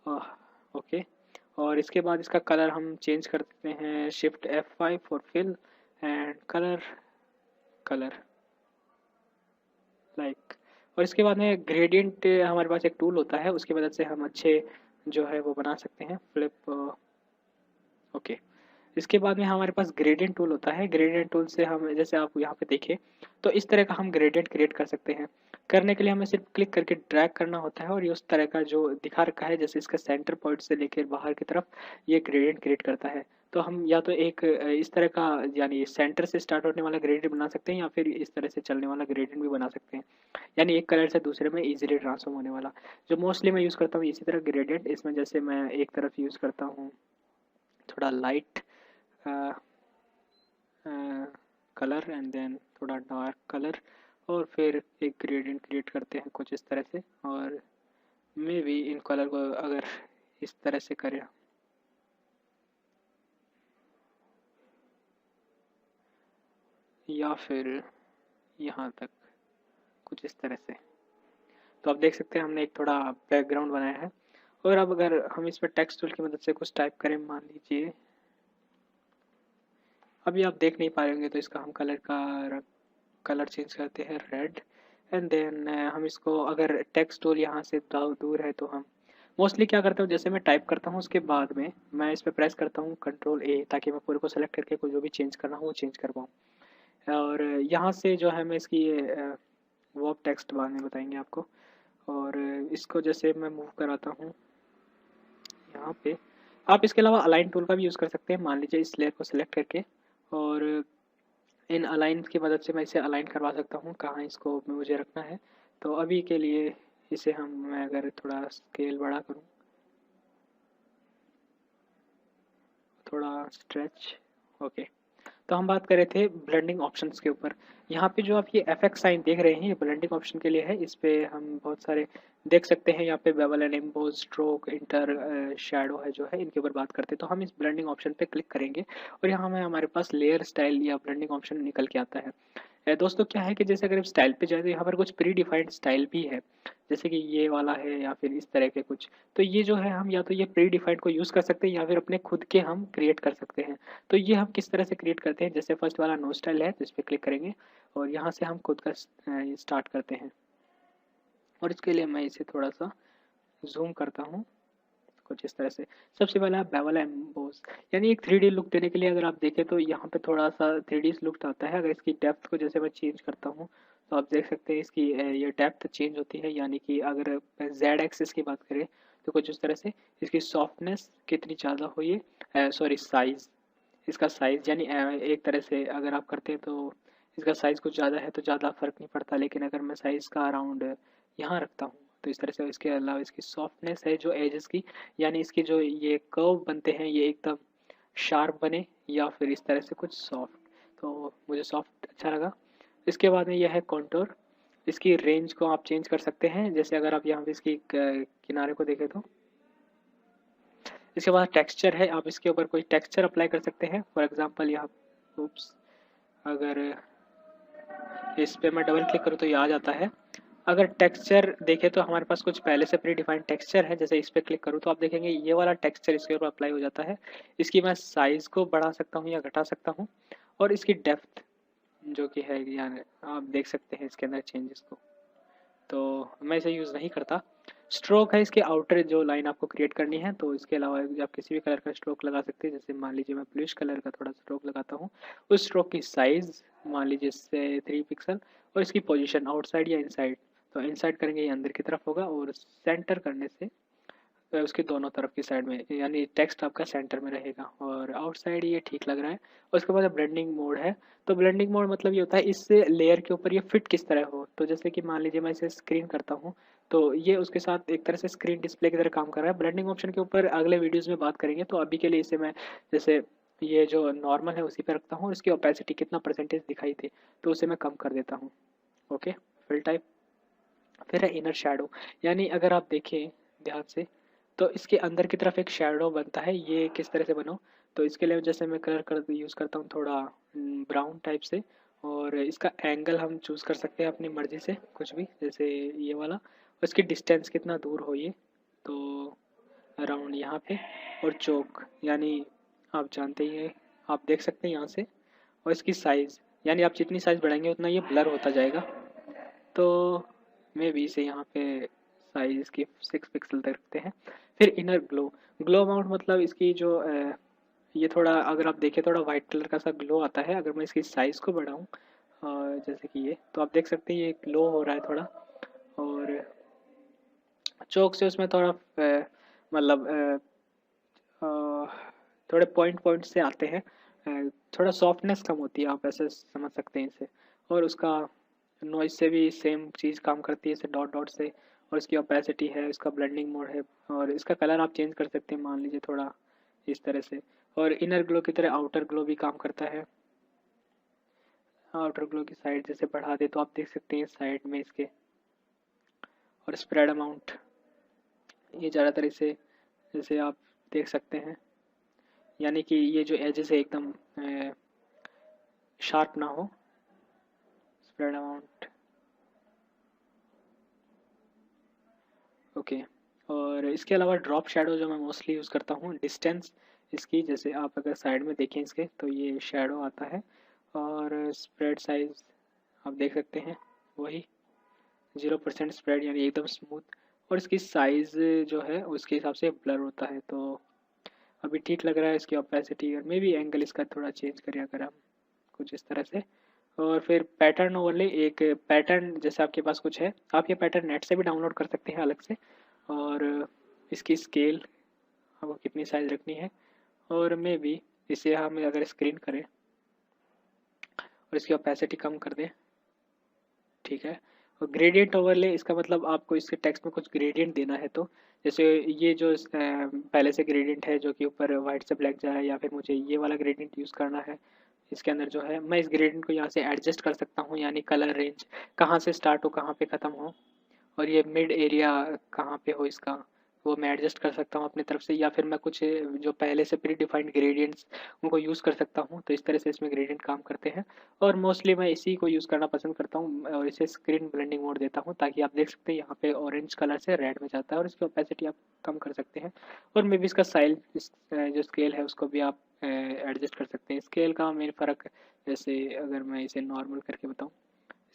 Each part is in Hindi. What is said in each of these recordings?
ओके। और इसके बाद इसका कलर हम चेंज कर देते हैं, shift F5 for fill and colour, colour like. और इसके बाद में ग्रेडियंट हमारे पास एक टूल होता है, उसकी मदद से हम अच्छे जो है वो बना सकते हैं फ्लिप। ओके। इसके बाद में हमारे पास ग्रेडियंट टूल होता है, ग्रेडियंट टूल से हम जैसे आप यहाँ पे देखें तो इस तरह का हम ग्रेडियंट क्रिएट कर सकते हैं। करने के लिए हमें सिर्फ क्लिक करके ड्रैग करना होता है और ये उस तरह का जो दिखा रखा है जैसे इसका सेंटर पॉइंट से लेकर बाहर की तरफ ये ग्रेडियंट क्रिएट करता है। तो हम या तो एक इस तरह का यानी सेंटर से स्टार्ट होने वाला ग्रेडियंट बना सकते हैं या फिर इस तरह से चलने वाला ग्रेडियंट भी बना सकते हैं, यानी एक कलर से दूसरे में इजीली ट्रांसफॉर्म होने वाला। जो मोस्टली मैं यूज़ करता हूँ इसी तरह ग्रेडियंट, इसमें जैसे मैं एक तरफ यूज़ करता हूँ थोड़ा लाइट कलर एंड देन थोड़ा डार्क कलर, और फिर एक ग्रेडियंट क्रिएट करते हैं कुछ इस तरह से। और मे बी इन कलर को अगर इस तरह से करें या फिर यहाँ तक कुछ इस तरह से, तो आप देख सकते हैं हमने एक थोड़ा बैकग्राउंड बनाया है। और अब अगर हम इस पर टेक्स्ट टूल की मदद से कुछ टाइप करें, मान लीजिए अभी आप देख नहीं पा रहे होंगे तो इसका हम कलर चेंज करते हैं रेड एंड देन हम इसको अगर टेक्स्ट टूल यहाँ से दूर है तो हम मोस्टली क्या करता हूँ, जैसे मैं टाइप करता हूँ उसके बाद में मैं इस पर प्रेस करता हूँ कंट्रोल ए, ताकि मैं पूरे को सेलेक्ट करके कोई जो भी चेंज करना हो वो चेंज कर पाऊँ। और यहाँ से जो है मैं इसकी वो टेक्स्ट बाद में बताएंगे आपको। और इसको जैसे मैं मूव कराता हूँ यहाँ पे, आप इसके अलावा अलाइन टूल का भी यूज़ कर सकते हैं। मान लीजिए इस लेयर को सिलेक्ट करके और इन अलाइन की मदद से मैं इसे अलाइन करवा सकता हूँ कहाँ इसको मुझे रखना है। तो अभी के लिए इसे हम मैं अगर थोड़ा स्केल बड़ा करूँ, थोड़ा स्ट्रेच, ओके। तो हम बात कर रहे थे ब्लेंडिंग ऑप्शंस के ऊपर। यहाँ पे जो आप ये एफएक्स साइन देख रहे हैं ये ब्लेंडिंग ऑप्शन के लिए है। इस पे हम बहुत सारे देख सकते हैं, यहाँ पे bevel and emboss, stroke, inter, shadow है जो है, इनके ऊपर बात करते हैं। तो हम इस ब्लेंडिंग ऑप्शन पे क्लिक करेंगे और यहाँ में हमारे पास लेयर स्टाइल या ब्लेंडिंग ऑप्शन निकल के आता है। दोस्तों क्या है कि जैसे अगर आप स्टाइल पे जाए तो यहाँ पर कुछ प्री डिफाइंड स्टाइल भी है, जैसे कि ये वाला है या फिर इस तरह के कुछ। तो ये जो है हम या तो ये प्री डिफाइंड को यूज़ कर सकते हैं या फिर अपने खुद के हम क्रिएट कर सकते हैं। तो ये हम किस तरह से क्रिएट करते हैं, जैसे फर्स्ट वाला नो स्टाइल है तो इस पर क्लिक करेंगे और यहाँ से हम खुद का स्टार्ट करते हैं। और इसके लिए मैं इसे थोड़ा सा जूम करता हूँ कुछ इस तरह से। सबसे पहला बेवल एम्बोस, यानी एक 3D लुक देने के लिए अगर आप देखें तो यहाँ पे थोड़ा सा 3D लुक आता है। अगर इसकी डेप्थ को जैसे मैं चेंज करता हूँ तो आप देख सकते हैं इसकी ये डेप्थ चेंज होती है, यानी कि अगर जेड एक्सिस की बात करें तो कुछ इस तरह से। इसकी सॉफ्टनेस कितनी ज़्यादा हो, ये सॉरी साइज़, इसका साइज़ यानी एक तरह से अगर आप करते हैं तो इसका साइज़ कुछ ज़्यादा है तो ज़्यादा फ़र्क नहीं पड़ता, लेकिन अगर मैं साइज़ का अराउंड यहाँ रखता हूँ तो इस तरह से। इसके अलावा इसकी सॉफ्टनेस है जो एजेस की, यानी इसकी जो ये कर्व बनते हैं ये एकदम शार्प बने या फिर इस तरह से कुछ सॉफ्ट। तो मुझे सॉफ्ट अच्छा लगा। इसके बाद में यह है कॉन्टोर, इसकी रेंज को आप चेंज कर सकते हैं, जैसे अगर आप यहाँ पे इसकी किनारे को देखें तो। इसके बाद टेक्सचर है, आप इसके ऊपर कोई टेक्सचर अप्लाई कर सकते हैं। फॉर एग्जांपल यहाँ उप्स, अगर इस पे मैं डबल क्लिक करूँ तो ये आ जाता है। अगर टेक्सचर देखें तो हमारे पास कुछ पहले से प्री डिफाइंड टेक्सचर है, जैसे इस पे क्लिक करूँ तो आप देखेंगे ये वाला टेक्सचर इसके ऊपर अप्लाई हो जाता है। इसकी मैं साइज़ को बढ़ा सकता हूँ या घटा सकता हूँ। और इसकी डेप्थ जो कि है, यानी आप देख सकते हैं इसके अंदर चेंजेस को, तो मैं इसे यूज़ नहीं करता। स्ट्रोक है इसके आउटर जो लाइन आपको क्रिएट करनी है, तो इसके अलावा आप किसी भी कलर का स्ट्रोक लगा सकते हैं। जैसे मान लीजिए मैं ब्लूइश कलर का थोड़ा स्ट्रोक लगाता हूँ। उस स्ट्रोक की साइज़ मान लीजिए इससे 3 पिक्सल, और इसकी पोजीशन आउटसाइड या इनसाइड। तो इनसाइड करेंगे ये अंदर की तरफ होगा और सेंटर करने से उसके दोनों तरफ की साइड में, यानी टेक्स्ट आपका सेंटर में रहेगा और आउटसाइड ये ठीक लग रहा है। और उसके बाद ब्लेंडिंग मोड है। तो ब्लेंडिंग मोड मतलब ये होता है इस लेयर के ऊपर ये फिट किस तरह हो। तो जैसे कि मान लीजिए मैं इसे स्क्रीन करता हूँ तो ये उसके साथ एक तरह से स्क्रीन डिस्प्ले की तरह काम कर रहा है। ब्लेंडिंग ऑप्शन के ऊपर अगले वीडियोज़ में बात करेंगे, तो अभी के लिए इसे मैं जैसे ये जो नॉर्मल है उसी पे रखता हूँ। इसकी ओपेसिटी कितना परसेंटेज दिखाई थी तो उसे मैं कम कर देता हूँ। Okay, fill type. फिर है इनर शैडो, यानी अगर आप देखें ध्यान से तो इसके अंदर की तरफ एक शैडो बनता है, ये किस तरह से बनो। तो इसके लिए जैसे मैं कलर कर यूज़ करता हूँ थोड़ा ब्राउन टाइप से। और इसका एंगल हम चूज़ कर सकते हैं अपनी मर्ज़ी से कुछ भी, जैसे ये वाला। और इसकी डिस्टेंस कितना दूर हो ये, तो अराउंड यहाँ पे, और चोक यानी आप जानते ही हैं, आप देख सकते हैं यहाँ से। और इसकी साइज़ यानी आप जितनी साइज़ बढ़ाएंगे उतना ये ब्लर होता जाएगा। तो मे बी इसे यहाँ पे साइज़ इसकी 6 पिक्सल तक रखते हैं। फिर इनर ग्लो, ग्लो अमाउंट मतलब इसकी जो ये थोड़ा अगर आप देखें थोड़ा वाइट कलर का सा ग्लो आता है। अगर मैं इसकी साइज़ को बढ़ाऊँ जैसे कि ये, तो आप देख सकते हैं ये ग्लो हो रहा है थोड़ा। और चौक से उसमें थोड़ा मतलब थोड़े पॉइंट पॉइंट से आते हैं, थोड़ा सॉफ्टनेस कम होती है, आप ऐसे समझ सकते हैं इसे। और उसका नॉइज से भी सेम चीज़ काम करती है इसे डॉट डॉट से। और इसकी ओपेसिटी है, इसका ब्लेंडिंग मोड है, और इसका कलर आप चेंज कर सकते हैं, मान लीजिए थोड़ा इस तरह से। और इनर ग्लो की तरह आउटर ग्लो भी काम करता है। आउटर ग्लो की साइड जैसे बढ़ा दे तो आप देख सकते हैं साइड में इसके। और स्प्रेड अमाउंट ये ज़्यादातर इसे जैसे आप देख सकते हैं, यानी कि ये जो एजेस है एकदम शार्प ना हो। Spread amount okay. और इसके अलावा ड्रॉप शेडो जो मैं मोस्टली यूज़ करता हूँ, डिस्टेंस इसकी, जैसे आप अगर साइड में देखें इसके तो ये शेडो आता है। और स्प्रेड साइज आप देख सकते हैं वही 0% स्प्रेड यानी एकदम स्मूथ। और इसकी साइज़ जो है उसके हिसाब से ब्लर होता है। तो अभी ठीक लग रहा है। इसकी ओपेसिटी और मे बी एंगल इसका थोड़ा चेंज करें अगर हम कुछ इस तरह से। और फिर पैटर्न ओवरले, एक पैटर्न जैसे आपके पास कुछ है, आप ये पैटर्न नेट से भी डाउनलोड कर सकते हैं अलग से। और इसकी स्केल आपको कितनी साइज रखनी है, और मे बी इसे हम अगर स्क्रीन करें और इसकी ओपेसिटी कम कर दें, ठीक है। और ग्रेडियंट ओवरले, इसका मतलब आपको इसके टेक्स्ट में कुछ ग्रेडियंट देना है। तो जैसे ये जो पहले से ग्रेडियंट है जो कि ऊपर वाइट से ब्लैक जा रहा है, या फिर मुझे ये वाला ग्रेडियंट यूज़ करना है, इसके अंदर जो है मैं इस ग्रेडियंट को यहाँ से एडजस्ट कर सकता हूँ, यानी कलर रेंज कहाँ से स्टार्ट हो कहाँ पे ख़त्म हो, और ये मिड एरिया कहाँ पे हो इसका, वो मैं एडजस्ट कर सकता हूँ अपनी तरफ से। या फिर मैं कुछ जो पहले से प्री डिफाइंड ग्रेडियंट्स उनको यूज़ कर सकता हूँ। तो इस तरह से इसमें ग्रेडियंट काम करते हैं। और मोस्टली मैं इसी को यूज़ करना पसंद करता हूँ, और इसे स्क्रीन ब्लेंडिंग मोड देता हूँ, ताकि आप देख सकते हैं यहाँ पे ऑरेंज कलर से रेड में जाता है। और इसकी ओपेसिटी आप कम कर सकते हैं। और मे बी इसका साइज जो स्केल है उसको भी आप एडजस्ट कर सकते हैं। स्केल का मेन फ़र्क, जैसे अगर मैं इसे नॉर्मल करके बताऊँ,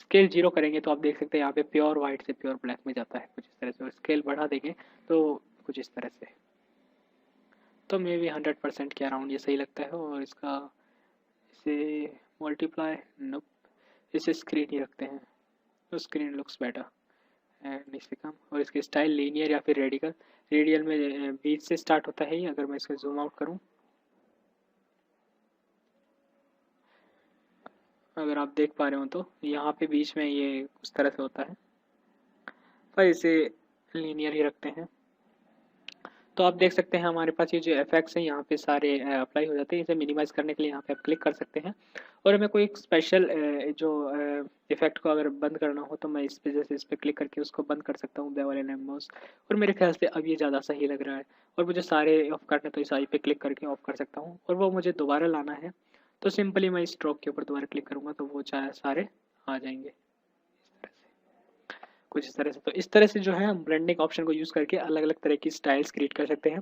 स्केल 0 करेंगे तो आप देख सकते हैं यहाँ पे प्योर वाइट से प्योर ब्लैक में जाता है कुछ इस तरह से। और स्केल बढ़ा देंगे तो कुछ इस तरह से। तो मे बी 100% के अराउंड ये सही लगता है। और इसका इसे मल्टीप्लाई नोप, इसे स्क्रीन ही रखते हैं, तो स्क्रीन लुक्स बेटर एंड इससे कम। और इसके स्टाइल लीनियर या फिर रेडिकल, रेडियल में बीच से स्टार्ट होता है। अगर मैं इसको जूम आउट करूँ, अगर आप देख पा रहे हो तो यहाँ पे बीच में ये उस तरह से होता है, पर इसे लीनियर ही रखते हैं। तो आप देख सकते हैं हमारे पास ये जो इफेक्ट्स हैं यहाँ पे सारे अप्लाई हो जाते हैं। इसे मिनिमाइज करने के लिए यहाँ पे आप क्लिक कर सकते हैं। और हमें कोई एक स्पेशल जो इफेक्ट को अगर बंद करना हो तो मैं इस पे जैसे इस पे क्लिक करके उसको बंद कर सकता हूँ, बेवल एंड एम्बोस। और मेरे ख्याल से अब ये ज़्यादा सही लग रहा है। और मुझे सारे ऑफ करने तो इस आई पे क्लिक करके ऑफ कर सकता हूँ। और वो मुझे दोबारा लाना है तो सिंपली मैं स्ट्रोक के ऊपर दोबारा क्लिक करूँगा तो वो चाहे सारे आ जाएंगे कुछ इस तरह से। तो इस तरह से जो है हम ब्लेंडिंग ऑप्शन को यूज़ करके अलग अलग तरह की स्टाइल्स क्रिएट कर सकते हैं।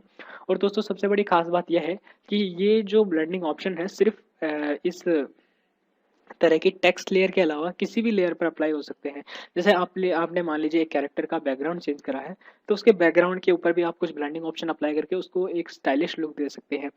और दोस्तों सबसे बड़ी खास बात यह है कि ये जो ब्लेंडिंग ऑप्शन है सिर्फ इस तरह की टेक्स्ट लेयर के अलावा किसी भी लेयर पर अप्लाई हो सकते हैं। जैसे आपने मान लीजिए एक कैरेक्टर का बैकग्राउंड चेंज करा है, तो उसके बैकग्राउंड के ऊपर भी आप कुछ ब्लेंडिंग ऑप्शन अप्लाई करके उसको एक स्टाइलिश लुक दे सकते हैं।